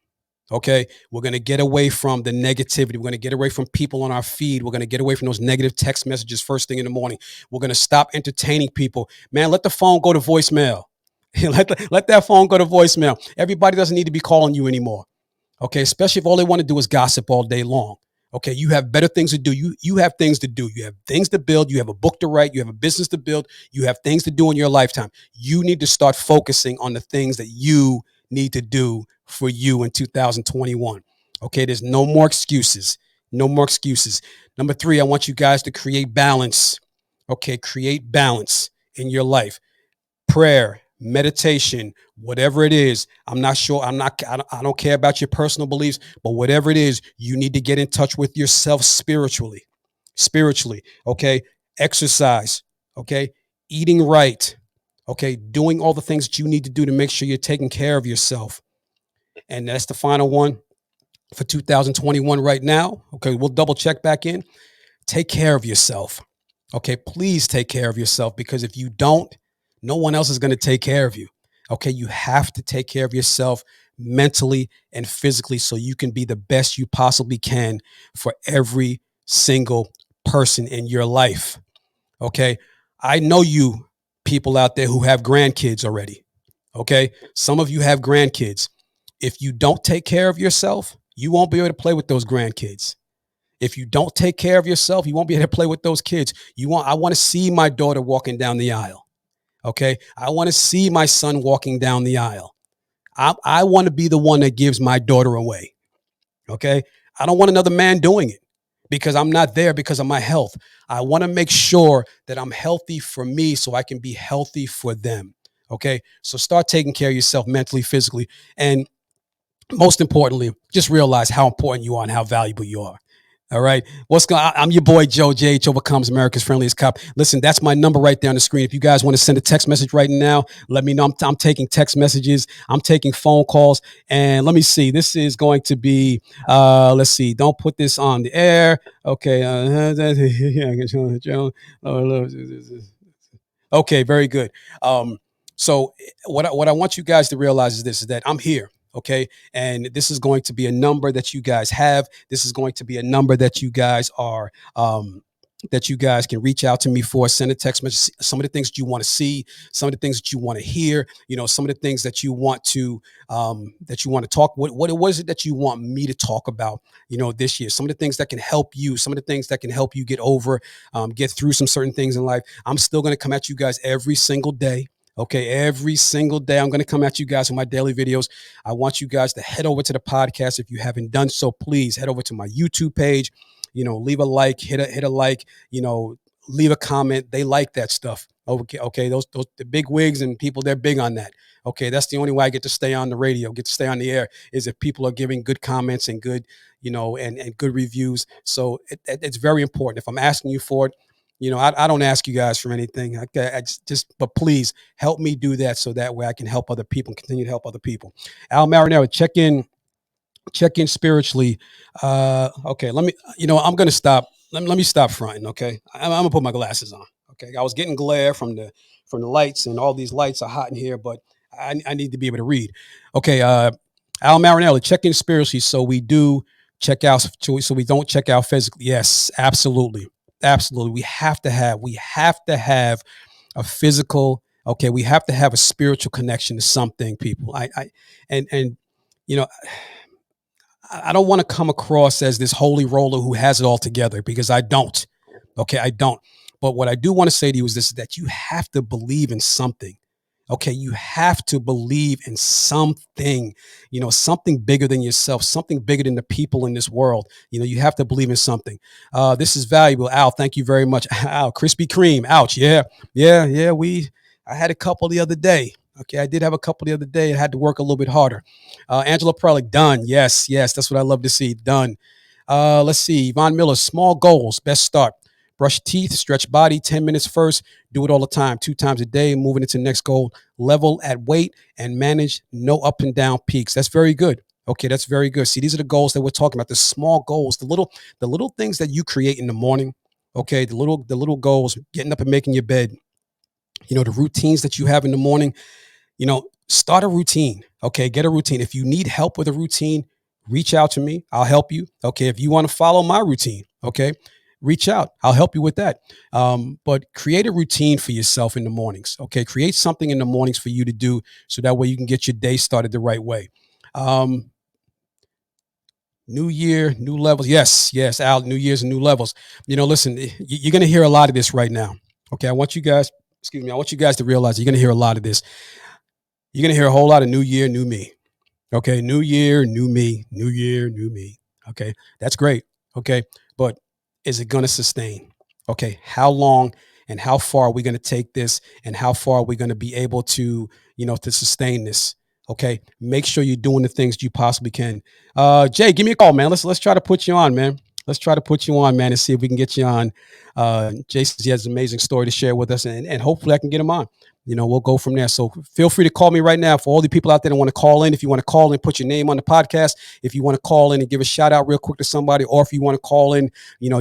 Okay. We're going to get away from the negativity. We're going to get away from people on our feed. We're going to get away from those negative text messages first thing in the morning. We're going to stop entertaining people. Man, let the phone go to voicemail. let that phone go to voicemail. Everybody doesn't need to be calling you anymore. Okay, especially if all they want to do is gossip all day long. Okay, you have better things to do. You have things to do. You have things to build. You have a book to write. You have a business to build. You have things to do in your lifetime. You need to start focusing on the things that you need to do for you in 2021. Okay, there's no more excuses. No more excuses. Number three, I want you guys to create balance. Okay, create balance in your life. Prayer, meditation, whatever it is. I'm not sure. I don't care about your personal beliefs, but whatever it is, you need to get in touch with yourself spiritually. Spiritually. Okay. Exercise. Okay. Eating right. Okay. Doing all the things that you need to do to make sure you're taking care of yourself. And that's the final one for 2021 right now. Okay. We'll double check back in. Take care of yourself. Okay. Please take care of yourself because if you don't, no one else is going to take care of you. Okay. You have to take care of yourself mentally and physically so you can be the best you possibly can for every single person in your life. Okay. I know you people out there who have grandkids already. Okay. Some of you have grandkids. If you don't take care of yourself, you won't be able to play with those grandkids. If you don't take care of yourself, you won't be able to play with those kids. I want to see my daughter walking down the aisle. Okay. I want to see my son walking down the aisle. I want to be the one that gives my daughter away. Okay. I don't want another man doing it because I'm not there because of my health. I want to make sure that I'm healthy for me so I can be healthy for them. Okay. So start taking care of yourself mentally, physically, and most importantly, just realize how important you are and how valuable you are. All right. I'm your boy, Joe, JHOvercomes, America's Friendliest Cop. Listen, that's my number right there on the screen. If you guys want to send a text message right now, let me know. I'm taking text messages. I'm taking phone calls. And let me see. This is going to be, let's see. Don't put this on the air. Okay. Okay. Very good. So what I want you guys to realize is this, is that I'm here. Okay. And this is going to be a number that you guys have. This is going to be a number that you guys are, that you guys can reach out to me for, send a text message, some of the things that you want to see, some of the things that you want to hear, some of the things that you want to, talk. What is it that you want me to talk about, this year? Some of the things that can help you, some of the things that can help you get over, get through some certain things in life. I'm still going to come at you guys every single day. Okay, every single day, I'm going to come at you guys with my daily videos. I want you guys to head over to the podcast. If you haven't done so, please head over to my YouTube page. Leave a like, hit a like. Leave a comment. They like that stuff. Okay. Those the big wigs and people, they're big on that. Okay, that's the only way I get to stay on the radio, get to stay on the air, is if people are giving good comments and good, and good reviews. So it's very important. If I'm asking you for it, I don't ask you guys for anything. But please help me do that so that way I can help other people and continue to help other people. Al Marinero, check in spiritually. Okay, I'm going to stop. Let me stop fronting. Okay. I'm going to put my glasses on. Okay. I was getting glare from the lights, and all these lights are hot in here, but I need to be able to read. Okay, Al Marinelli, check conspiracy. So we do check out, so we don't check out physically. Yes, absolutely, absolutely. We have to have a physical. Okay, we have to have a spiritual connection to something, people. And you know, I don't want to come across as this holy roller who has it all together, because I don't. Okay, I don't. But what I do want to say to you is this: that you have to believe in something. Okay, you have to believe in something, something bigger than yourself, something bigger than the people in this world. You have to believe in something. This is valuable. Al, thank you very much. Al, Krispy Kreme. Ouch. Yeah, yeah, yeah. I had a couple the other day. Okay, I did have a couple the other day. I had to work a little bit harder. Angela Prelic, done. Yes, yes, that's what I love to see. Done. Let's see. Yvonne Miller, small goals, best start. Brush teeth, stretch body, 10 minutes first. Do it all the time, 2 times a day, moving into the next goal. Level at weight and manage no up and down peaks. That's very good. Okay, that's very good. See, these are the goals that we're talking about, the small goals, the little things that you create in the morning. Okay, the little goals, getting up and making your bed, the routines that you have in the morning. Start a routine. Okay, get a routine. If you need help with a routine, reach out to me. I'll help you. Okay, if you want to follow my routine, okay, reach out. I'll help you with that. But create a routine for yourself in the mornings. Okay, create something in the mornings for you to do, so that way you can get your day started the right way. New year, new levels. Yes, yes, Al. New year's and new levels. Listen, you're going to hear a lot of this right now. Okay, I want you guys. Excuse me. I want you guys to realize you're going to hear a lot of this. You're going to hear a whole lot of new year, new me. Okay. New year, new me, new year, new me. Okay. That's great. Okay. But is it going to sustain? Okay. How long and how far are we going to take this, and how far are we going to be able to, to sustain this? Okay. Make sure you're doing the things you possibly can. Jay, give me a call, man. Let's try to put you on, man. Let's try to put you on, man, and see if we can get you on. Jason, he has an amazing story to share with us, and hopefully I can get him on. We'll go from there. So feel free to call me right now. For all the people out there that want to call in, if you want to call in, put your name on the podcast. If you want to call in and give a shout out real quick to somebody, or if you want to call in,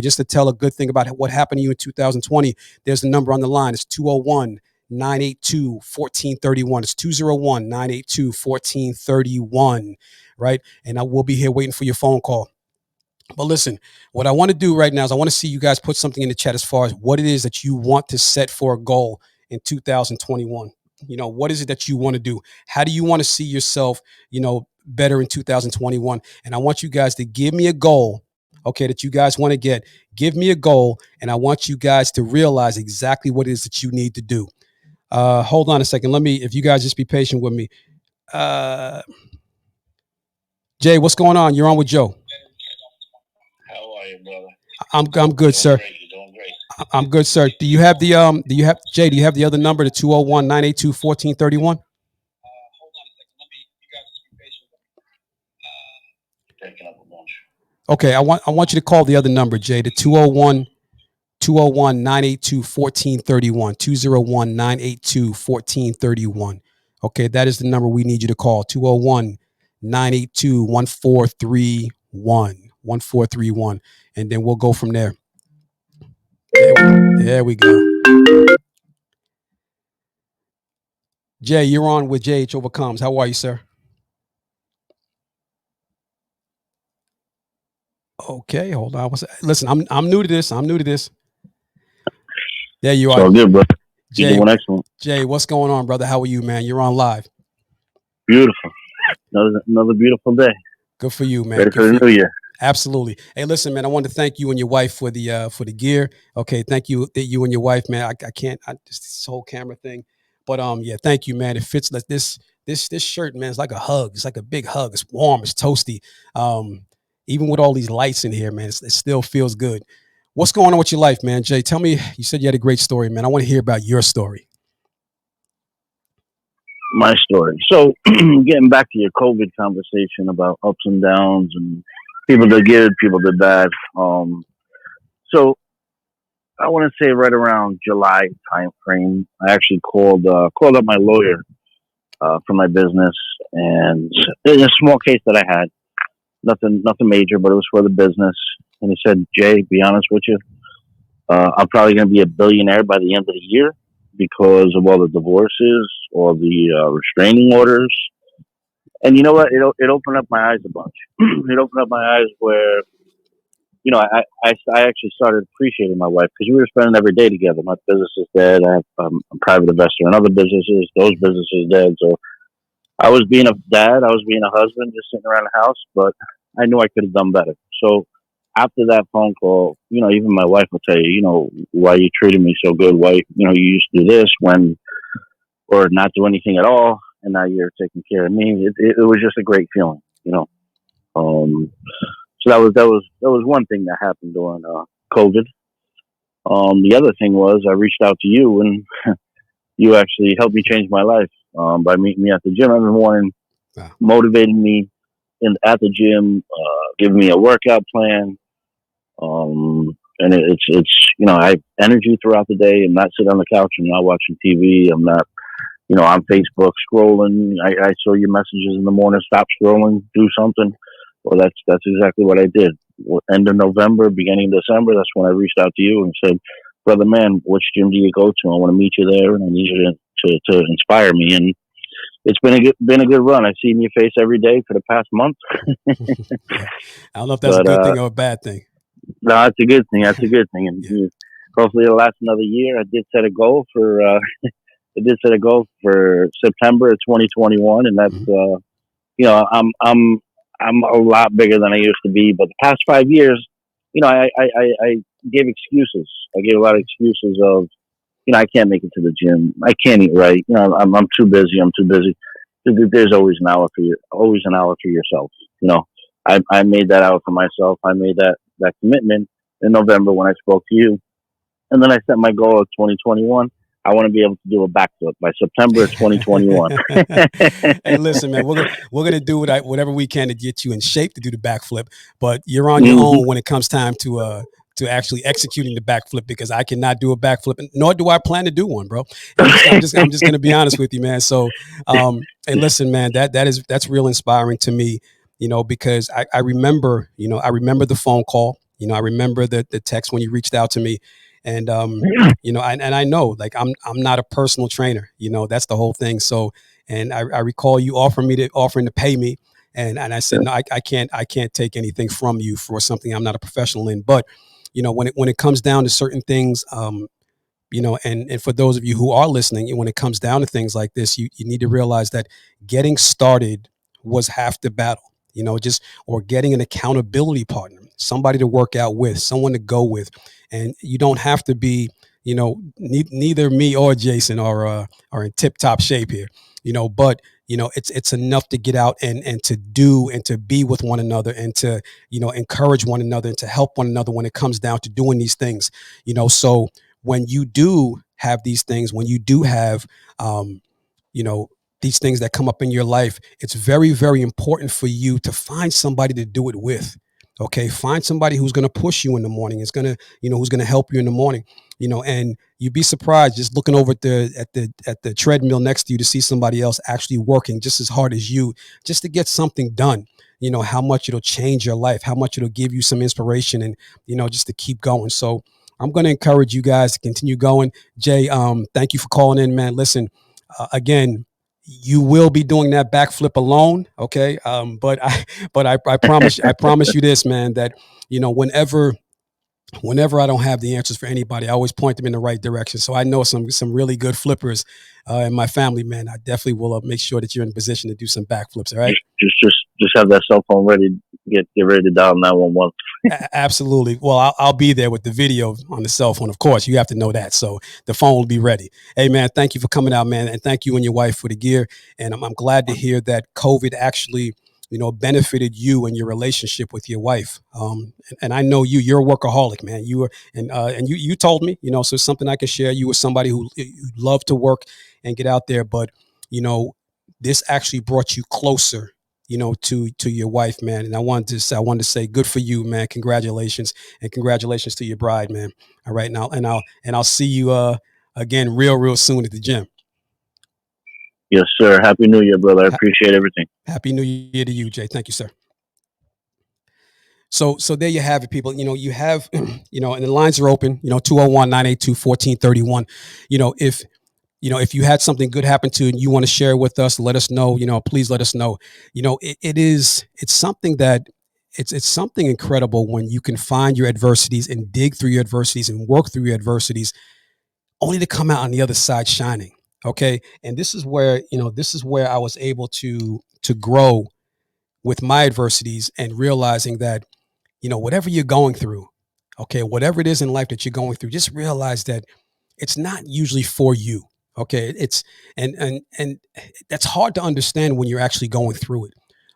just to tell a good thing about what happened to you in 2020, there's the number on the line. It's 201-982-1431. It's 201-982-1431, right? And I will be here waiting for your phone call. But listen, what I want to do right now is I want to see you guys put something in the chat as far as what it is that you want to set for a goal in 2021. What is it that you want to do? How do you want to see yourself, better in 2021? And I want you guys to give me a goal, okay, that you guys want to get. Give me a goal, and I want you guys to realize exactly what it is that you need to do. Hold on a second. If you guys just be patient with me. Jay, what's going on? You're on with Joe. How are you, brother? I'm good, sir. Great. You're doing great. I'm good, sir. Do you have Jay, do you have the other number, the 201-982-1431? Breaking up a bunch. Okay, I want you to call the other number, Jay, the 201-982-1431. 201-982-1431. Okay, that is the number we need you to call. 201-982-1431. 1431. And then we'll go from there. There we go. Jay, you're on with JHOvercomes. How are you, sir? Okay, hold on. Listen, I'm new to this. There you are. So good, bro. Jay, You're doing excellent. Jay, what's going on, brother? How are you, man? You're on live. Beautiful. Another beautiful day. Good for you, man. Ready for the new year. Absolutely. Hey, listen, man. I want to thank you and your wife for the gear. Okay, thank you, and your wife, man. I can't. Just this whole camera thing, but yeah, thank you, man. It fits like this shirt, man. It's like a hug. It's like a big hug. It's warm. It's toasty. Even with all these lights in here, man, it still feels good. What's going on with your life, man? Jay, tell me. You said you had a great story, man. I want to hear about your story. My story. So, getting back to your COVID conversation about ups and downs and people did good, people did bad. So I want to say right around July time frame, I actually called up my lawyer for my business, and in a small case that I had, nothing major, but it was for the business. And he said, "Jay, be honest with you, I'm probably going to be a billionaire by the end of the year because of all the divorces, all the restraining orders. And you know what? It opened up my eyes a bunch. It opened up my eyes where I actually started appreciating my wife because we were spending every day together. My business is dead. I have a private investor in other businesses. Those businesses dead. So I was being a dad. I was being a husband, just sitting around the house. But I knew I could have done better. So after that phone call, even my wife will tell you, why you treated me so good. Why, you used to do this or not do anything at all, and now you're taking care of me. It was just a great feeling. Um, so that was one thing that happened during COVID. The other thing was I reached out to you, and you actually helped me change my life by meeting me at the gym every morning, Wow. motivating me at the gym, giving me a workout plan. And it's I have energy throughout the day. I'm not sitting on the couch. I'm not watching TV. I'm not on Facebook scrolling. I saw your messages in the morning. Stop scrolling. Do something. Well, that's exactly what I did. End of November, beginning of December. That's when I reached out to you and said, "Brother, man, which gym do you go to? I want to meet you there, and I need you to inspire me." And it's been a good run. I've seen your face every day for the past month. Yeah. I don't know if that's a But good thing or a bad thing. no, that's a good thing. That's a good thing. And Yeah. hopefully it'll last another year. I did set a goal for September of 2021, and that's Mhm. I'm a lot bigger than I used to be. But the past 5 years, I gave excuses. I gave a lot of excuses of I can't make it to the gym. I can't eat right. I'm too busy. I'm too busy. There's always an hour for you. Always an hour for yourself. I made that hour for myself. I made that commitment in November when I spoke to you, and then I set my goal of 2021. I want to be able to do a backflip by September of 2021. Hey, listen, man, we're gonna do whatever we can to get you in shape to do the backflip, but you're on your Hmm. own when it comes time to actually executing the backflip because I cannot do a backflip, nor do I plan to do one, bro. And I'm just gonna be honest with you, man. So, hey, listen, man, that's real inspiring to me, because I remember, I remember the phone call, I remember the text when you reached out to me, and and I know like I'm not a personal trainer, that's the whole thing. So, and I recall you offering to pay me, and I said no, I can't take anything from you for something I'm not a professional in. But when it comes down to certain things, and for those of you who are listening, when it comes down to things like this, you need to realize that getting started was half the battle. Just or getting an accountability partner, somebody to work out with, someone to go with, and you don't have to be, neither me or Jason are in tip top shape here, but it's enough to get out and to do and to be with one another and to encourage one another and to help one another when it comes down to doing these things. So when you do have these things, when you do have, um, you know, these things that come up in your life, it's very, very important for you to find somebody to do it with. Okay, find somebody who's going to push you in the morning. It's going to, who's going to help you in the morning. And you'd be surprised just looking over at the treadmill next to you to see somebody else actually working just as hard as you, just to get something done. How much it'll change your life, how much it'll give you some inspiration, and just to keep going. So I'm going to encourage you guys to continue going. Jay, thank you for calling in, man. Listen, again, you will be doing that backflip alone, okay? But I promise you this, man, that whenever I don't have the answers for anybody, I always point them in the right direction. So I know some really good flippers in my family, man. I definitely will make sure that you're in a position to do some backflips. All right. Just have that cell phone ready. Get ready to dial 911. Absolutely. Well, I'll be there with the video on the cell phone. Of course, you have to know that. So the phone will be ready. Hey, man, thank you for coming out, man. And thank you and your wife for the gear. And I'm glad to hear that COVID actually, benefited you and your relationship with your wife. And I know you're a workaholic, man. You were, and you told me, so it's something I can share. You were somebody who loved to work and get out there, but, you know, this actually brought you closer to your wife, man. And I wanted to say good for you, man. Congratulations, and congratulations to your bride, man. All right, now and I'll see you again real soon at the gym. Yes, sir. Happy New Year, brother. I Ha- appreciate everything. Happy New Year to you, Jay. Thank you, sir. So there you have it, people. You have, and the lines are open, 201-982-1431. If if you had something good happen to you and you want to share with us, let us know. Please let us know. It's something that it's something incredible when you can find your adversities and dig through your adversities and work through your adversities, only to come out on the other side shining. Okay, and this is where I was able to grow with my adversities and realizing that whatever you're going through, okay, whatever it is in life that you're going through, just realize that it's not usually for you. Okay, it's and that's hard to understand when you're actually going through it.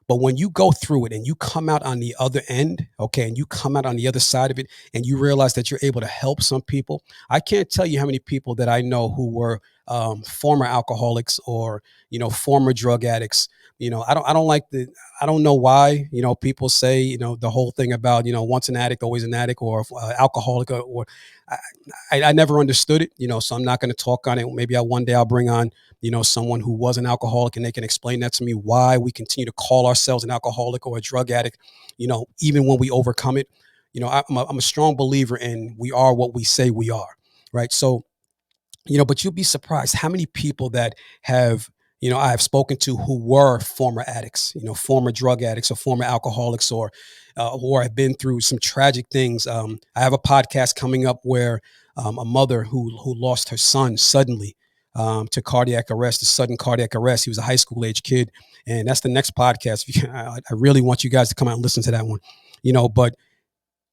But when you go through it and you come out on the other end, okay, and you come out on the other side of it and you realize that you're able to help some people. I can't tell you how many people that I know who were former alcoholics or former drug addicts. I don't like I don't know why people say the whole thing about once an addict always an addict, or alcoholic, or I, I never understood it. So I'm not going to talk on it. Maybe one day I'll bring on someone who was an alcoholic and they can explain that to me, why we continue to call ourselves an alcoholic or a drug addict, even when we overcome it. I'm a strong believer in we are what we say we are, right? So but you'll be surprised how many people that have, I have spoken to who were former addicts, former drug addicts or former alcoholics, or have been through some tragic things. I have a podcast coming up where a mother who lost her son suddenly to cardiac arrest, a sudden cardiac arrest. He was a high school age kid, and that's the next podcast. I really want you guys to come out and listen to that one. But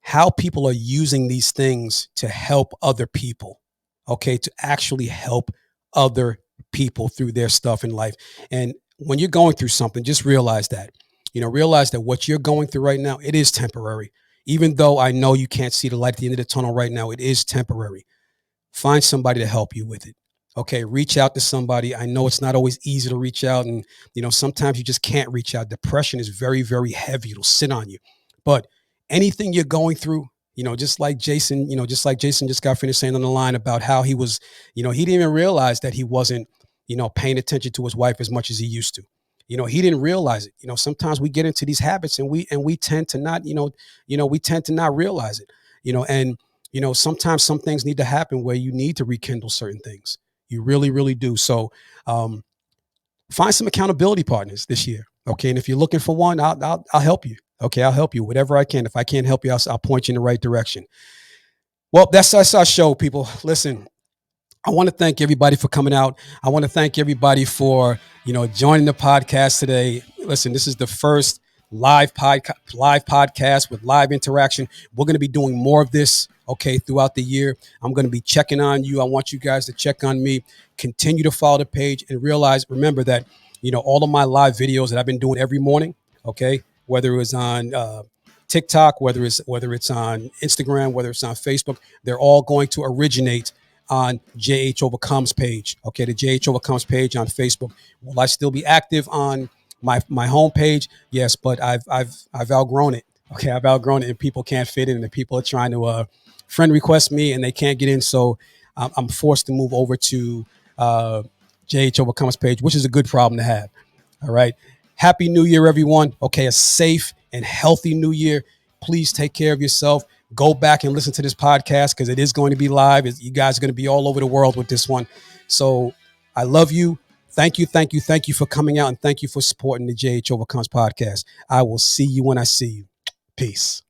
how people are using these things to help other people, okay, to actually help other people through their stuff in life. And when you're going through something, just realize that, realize that what you're going through right now, it is temporary. Even though I know you can't see the light at the end of the tunnel right now, it is temporary. Find somebody to help you with it. Okay, reach out to somebody. I know it's not always easy to reach out, and sometimes you just can't reach out. Depression is very, very heavy. It'll sit on you. But anything you're going through, just like Jason just got finished saying on the line about how he was, he didn't even realize that he wasn't, paying attention to his wife as much as he used to. He didn't realize it. Sometimes we get into these habits and we tend to not, we tend to not realize it. And sometimes some things need to happen where you need to rekindle certain things. You really, really do. So find some accountability partners this year. Okay. And if you're looking for one, I'll help you. Okay. I'll help you whatever I can. If I can't help you, I'll point you in the right direction. Well, that's our show, people. Listen, I want to thank everybody for coming out. I want to thank everybody for, joining the podcast today. Listen, this is the first live podcast with live interaction. We're going to be doing more of this, okay, throughout the year. I'm going to be checking on you. I want you guys to check on me. Continue to follow the page and remember that, all of my live videos that I've been doing every morning, okay, whether it was on TikTok, whether it's on Instagram, whether it's on Facebook, they're all going to originate on JHOvercomes page. Okay, the JHOvercomes page on Facebook. Will I still be active on my homepage? Yes, but I've outgrown it. Okay, I've outgrown it, and people can't fit in, and people are trying to friend request me, and they can't get in. So I'm forced to move over to JHOvercomes page, which is a good problem to have. All right. Happy New Year, everyone. Okay, a safe and healthy New Year. Please take care of yourself. Go back and listen to this podcast because it is going to be live. You guys are going to be all over the world with this one. So I love you. Thank you for coming out, and thank you for supporting the JH Overcomes podcast. I will see you when I see you. Peace.